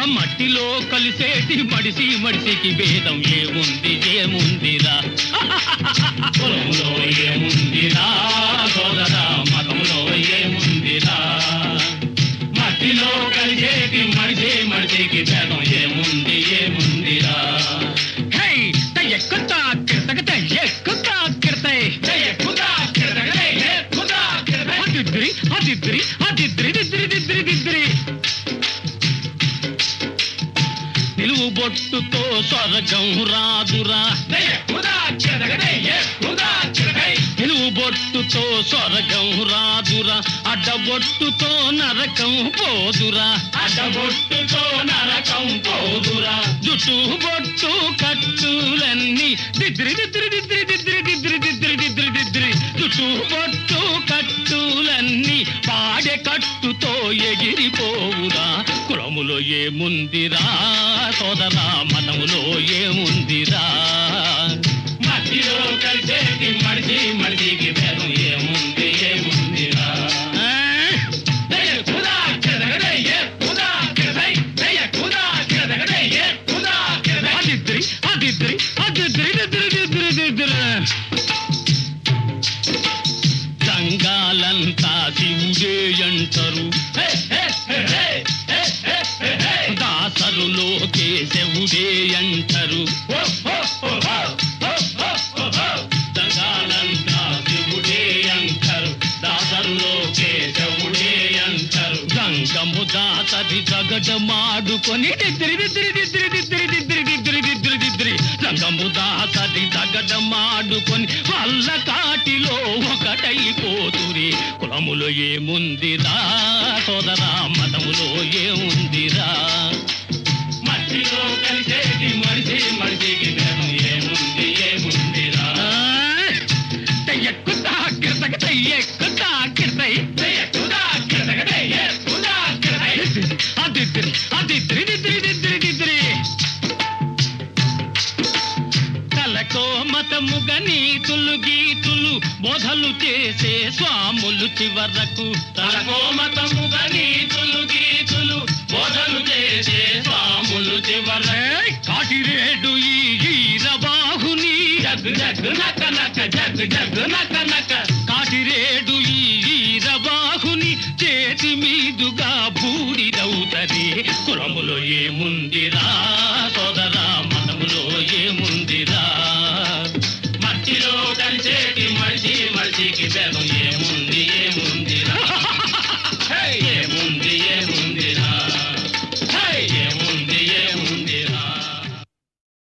మట్టిలో కలిసేటి మడిసి మడిసికి భేదం ఏముందిరా కులంలో ఏముందిరా సోదరా మతంలో ఏముందిరా మట్టిలో కలిసేటి మడిసి మడిసికి భేదం ఏముందిరా నిలువు బొట్టుతో స్వర్గం రాదురా నిలువు బొట్టుతో స్వర్గం రాదురా అడ్డబొట్టుతో నరకం పోదురా జుట్టు బొట్టు కట్టులన్నీ జుట్టు బొట్టు కట్టులన్నీ పాడె కట్టుతో ఎగిరిపోవురా కులములో ఏముందిరా సోదరా మతములో ఏముందిరా మట్టిలో కలిసేటి మడిసికి భేదం ఏముందిరా సంఘాలంతా శివుడే అంటారు దాసరులోకే శివుడే అంటారు సంఘాలంతా శివుడే అంటారు దాసరులోకే శివుడే అంటారు గంగము దాసరి జగడమాడుకొని గంగము దాసరి జగడమాడుకొని వల్ల కాటిలో ఒకటైపోతురి కులములో ఏముందిరా సోదరా మతములో ఏముందిరా మట్టిలో కలిసేటి మడిసికి భేదం ఏముందిరా తలకో మతముగా నీతులు గీతులు బోధలు చేసే స్వాములు చివరకు తలకో మతముగా నీతులు గీతులు బోధలు చేసే స్వాములు చివరకు కాటిరేడు ఈ ఈరబాహుని జగ్ నక నక కాటిరేడు ఈ ఈరబాహుని చేతి మీదుగా బూడిదవుతది కులములో ఏముందిరా సోదరా మతములో ఏముందిరా మట్టిలో కలిసేటి మడిసికి భేదం ఏముంది